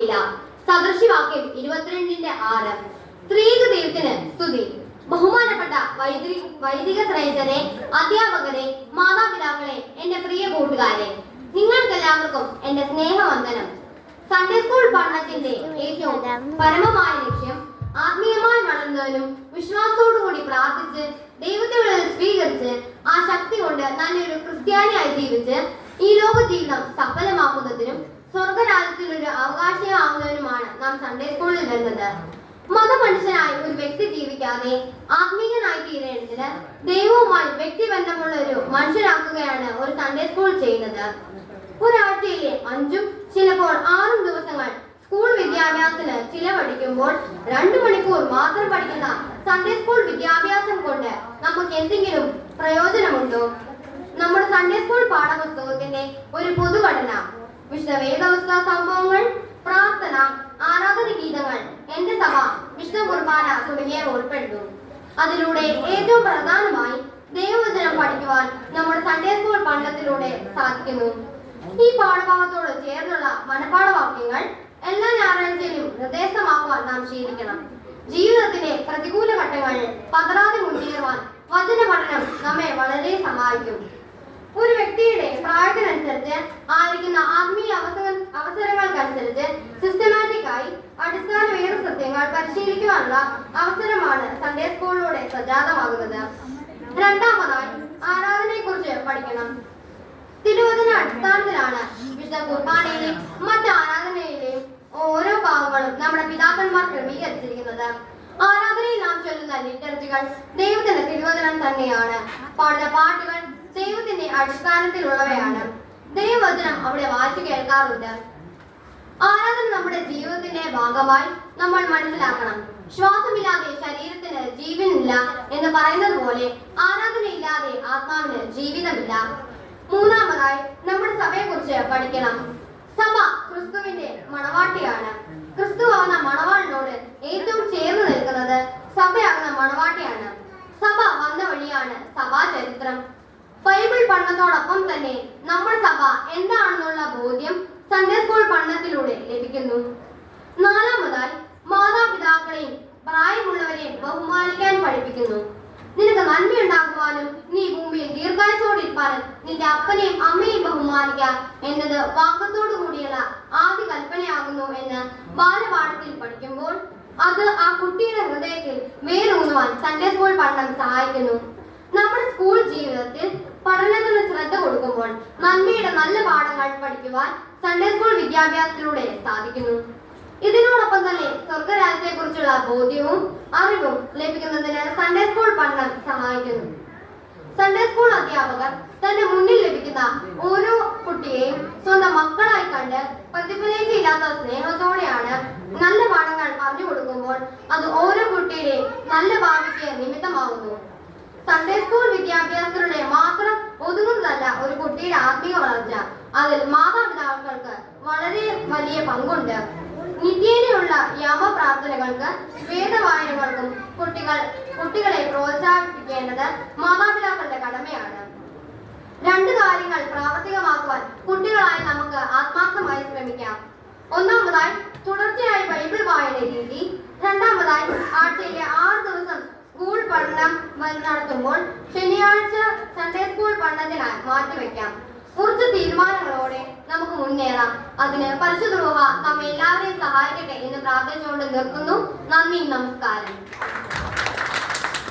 സദൃശ്യവാക്യം 22:6. ത്രിയേക ദൈവത്തിന് സ്തുതി. ബഹുമാനപ്പെട്ട വൈദിക ശ്രേഷ്ഠരെ, അധ്യാപകരെ, മാതാപിതാക്കളെ, എന്റെ പ്രിയ കൂട്ടുകാരെ, നിങ്ങൾക്കെല്ലാവർക്കും എന്റെ സ്നേഹവന്ദനം. സൺഡേ സ്കൂൾ പഠനത്തിന്റെ ഏറ്റവും പരമമായ ലക്ഷ്യം ആത്മീയമായി വളരുന്നതിനും വിശ്വാസത്തോടുകൂടി പ്രാർത്ഥിച്ച് ദൈവത്തെ സ്വീകരിച്ച് ആ ശക്തി കൊണ്ട് നല്ലൊരു ക്രിസ്ത്യാനിയായി ജീവിച്ച് ഈ ലോക ജീവിതം സഫലമാക്കുന്നതിനും സ്വർഗരാജ്യത്തിനൊരു അവകാശിയാവുന്നതിനുമാണ് നാം സൺഡേ സ്കൂളിൽ വരുന്നത്. മതമനുഷ്യനായി ഒരു വ്യക്തി ജീവിക്കാതെ ആത്മീയനായി തീരേണ്ടതിന് ദൈവവുമായി വ്യക്തിബന്ധമുള്ള ഒരു മനുഷ്യരാക്കുകയാണ് ഒരു സൺഡേ സ്കൂൾ ചെയ്യുന്നത്. ഒരാഴ്ചയിലെ 5 ചിലപ്പോൾ 6 ദിവസങ്ങൾ സ്കൂൾ വിദ്യാഭ്യാസത്തിന് ചിലവഴിക്കുമ്പോൾ 2 മണിക്കൂർ മാത്രം പഠിക്കുന്ന സൺഡേ സ്കൂൾ വിദ്യാഭ്യാസം കൊണ്ട് നമുക്ക് എന്തെങ്കിലും പ്രയോജനമുണ്ടോ? നമ്മുടെ സൺഡേ സ്കൂൾ പാഠപുസ്തകത്തിന്റെ ഒരു പൊതുഘടന, വിശുദ്ധ വേദപുസ്തക സംഭവങ്ങൾ, പ്രാർത്ഥന, ആരാധന ഗീതങ്ങൾ, എന്റെ സഭ, വിശുദ്ധ കുർബാന തുടങ്ങിയവ ഉൾപ്പെടുന്നു. അതിലൂടെ ഏറ്റവും പ്രധാനമായി ദൈവവചനം പഠിക്കുവാൻ നമ്മുടെ സൺഡേ സ്കൂൾ പഠനത്തിലൂടെ സാധിക്കുന്നു. ഈ പാഠഭാഗത്തോട് ചേർന്നുള്ള മനഃപാഠവാക്യങ്ങൾ എല്ലാ ഞായറാഴ്ചയിലും ഹൃദയസ്ഥമാക്കുവാൻ നാം ശീലിക്കണം. ജീവിതത്തിലെ പ്രതികൂല ഘട്ടങ്ങളിൽ പതറാതെ മുന്നേറുവാൻ വചന പഠനം നമ്മെ വളരെ സഹായിക്കും. ഒരു വ്യക്തിയുടെ പ്രായത്തിനനുസരിച്ച് ആയിരിക്കുന്ന ആത്മീയ അവസരങ്ങൾക്കനുസരിച്ച് സിസ്റ്റമാറ്റിക്കായി അടിസ്ഥാന വേദ സത്യങ്ങൾ പരിശീലിക്കുവാനുള്ള അവസരമാണ് സൺഡേ സ്കൂളിലൂടെ പ്രചാരമാകുന്നത്. രണ്ടാമതായി ആരാധനയെക്കുറിച്ച് പഠിക്കണം. തിരുവചന അടിസ്ഥാനത്തിലാണ് വിശുദ്ധ കുർബാനയിലെയും മറ്റ് ആരാധനയിലെയും ഓരോ ഭാഗങ്ങളും നമ്മുടെ പിതാക്കന്മാർ ക്രമീകരിച്ചിരിക്കുന്നത്. ആരാധനയിൽ നാം ചൊല്ലുന്ന ലിറ്റർജികൾ ദൈവത്തിന്റെ തിരുവചനം തന്നെയാണ്. പാടുന്ന പാട്ടുകൾ ദൈവത്തിന്റെ അടിസ്ഥാനത്തിലുള്ളവയാണ്. ദൈവവചനം അവിടെ വായിച്ചു കേൾക്കാറുണ്ട്. ആരാധന നമ്മുടെ ജീവിതത്തിന്റെ ഭാഗമായി നമ്മൾ മനസ്സിലാക്കണം. ശ്വാസമില്ലാതെ ശരീരത്തിന് ജീവനില്ല എന്ന് പറയുന്നത് പോലെ ആരാധനയില്ലാതെ ആത്മാവിന് ജീവിതമില്ല. മൂന്നാമതായി നമ്മുടെ സഭയെക്കുറിച്ച് പഠിക്കണം. സഭ ക്രിസ്തുവിന്റെ മണവാട്ടിയാണ്. ക്രിസ്തുവാകുന്ന മണവാളിനോട് ഏറ്റവും ചേർന്ന് നിൽക്കുന്നത് സഭയാകുന്ന മണവാട്ടിയാണ്. സഭ വന്ന വഴിയാണ് സഭാ ചരിത്രം. ബൈബിൾ പഠനത്തോടൊപ്പം തന്നെ നമ്മുടെ സഭ എന്താണെന്നുള്ള ബോധ്യം സൺഡേ സ്കൂൾ പഠനത്തിലൂടെ ലഭിക്കുന്നു. നാലാമതായി മാതാപിതാക്കളെയും പ്രായമുള്ളവരെയും ബഹുമാനിക്കാൻ പഠിപ്പിക്കുന്നു. നിനക്ക് നന്മയുണ്ടാക്കുവാനും നീ ഭൂമിയിൽ ദീർഘായുസ്സോടിരിക്കാനും നിന്റെ അപ്പനെയും അമ്മയെയും ബഹുമാനിക്കുക എന്നത് വാക്യത്തോടു കൂടിയുള്ള ആദ്യ കൽപ്പനയാകുന്നു എന്ന് ബാലപാഠത്തിൽ പഠിക്കുമ്പോൾ അത് ആ കുട്ടിയുടെ ഹൃദയത്തിൽ വേരൂന്നുവാൻ സൺഡേ സ്കൂൾ പഠനം സഹായിക്കുന്നു. നമ്മുടെ സ്കൂൾ ജീവിതത്തിൽ പഠനത്തിന് ശ്രദ്ധ കൊടുക്കുമ്പോൾ നന്മയുടെ നല്ല പാഠങ്ങൾ പഠിക്കുവാൻ സൺഡേ സ്കൂൾ വിദ്യാഭ്യാസത്തിലൂടെ സാധിക്കുന്നു. ഇതിനോടൊപ്പം തന്നെ സ്വർഗരാജ്യത്തെ കുറിച്ചുള്ള ബോധ്യവും അറിവും ലഭിക്കുന്നതിന് സൺഡേ സ്കൂൾ പഠനം സഹായിക്കുന്നു. സൺഡേ സ്കൂൾ അധ്യാപകർ തന്റെ മുന്നിൽ ലഭിക്കുന്ന ഓരോ കുട്ടിയെയും സ്വന്തം മക്കളായി കണ്ട് പ്രതിഫലയില്ലാത്ത സ്നേഹത്തോടെയാണ് നല്ല പാഠങ്ങൾ പറഞ്ഞു കൊടുക്കുമ്പോൾ അത് ഓരോ കുട്ടിയുടെയും നല്ല ഭാവിക്ക് നിമിത്തമാകുന്നു. സൺഡേ സ്കൂൾ വിദ്യാഭ്യാസത്തിലൂടെ മാത്രം ഒതുങ്ങുന്നതല്ല ഒരു കുട്ടിയുടെ ആത്മീയ വളർച്ച. അതിൽ മാതാപിതാക്കൾക്ക് വളരെ വലിയ പങ്കുണ്ട്. നിത്യേനയുള്ള യാമപ്രാർത്ഥനകൾക്ക്, വേദവായനകൾക്കും കുട്ടികളെ പ്രോത്സാഹിപ്പിക്കേണ്ടത് മാതാപിതാക്കളുടെ കടമയാണ്. 2 കാര്യങ്ങൾ പ്രാവർത്തികമാക്കുവാൻ കുട്ടികളായി നമുക്ക് ആത്മാർത്ഥമായി ശ്രമിക്കാം. ഒന്നാമതായി തുടർച്ചയായി ബൈബിൾ വായന രീതി. രണ്ടാമതായി ആഴ്ചയിലെ 6 ദിവസം സ്കൂൾ പഠനം നടത്തുമ്പോൾ ശനിയാഴ്ച സൺഡേ സ്കൂൾ പഠനത്തിനായി മാറ്റിവെക്കാം. കുറച്ച് തീരുമാനങ്ങളോടെ നമുക്ക് മുന്നേറാം. അതിന് പരിശുദ്ധ റൂഹ നമ്മെ എല്ലാവരെയും സഹായിക്കട്ടെ എന്ന് പ്രാർത്ഥിച്ചുകൊണ്ട് നിർത്തുന്നു. നന്ദി, നമസ്കാരം.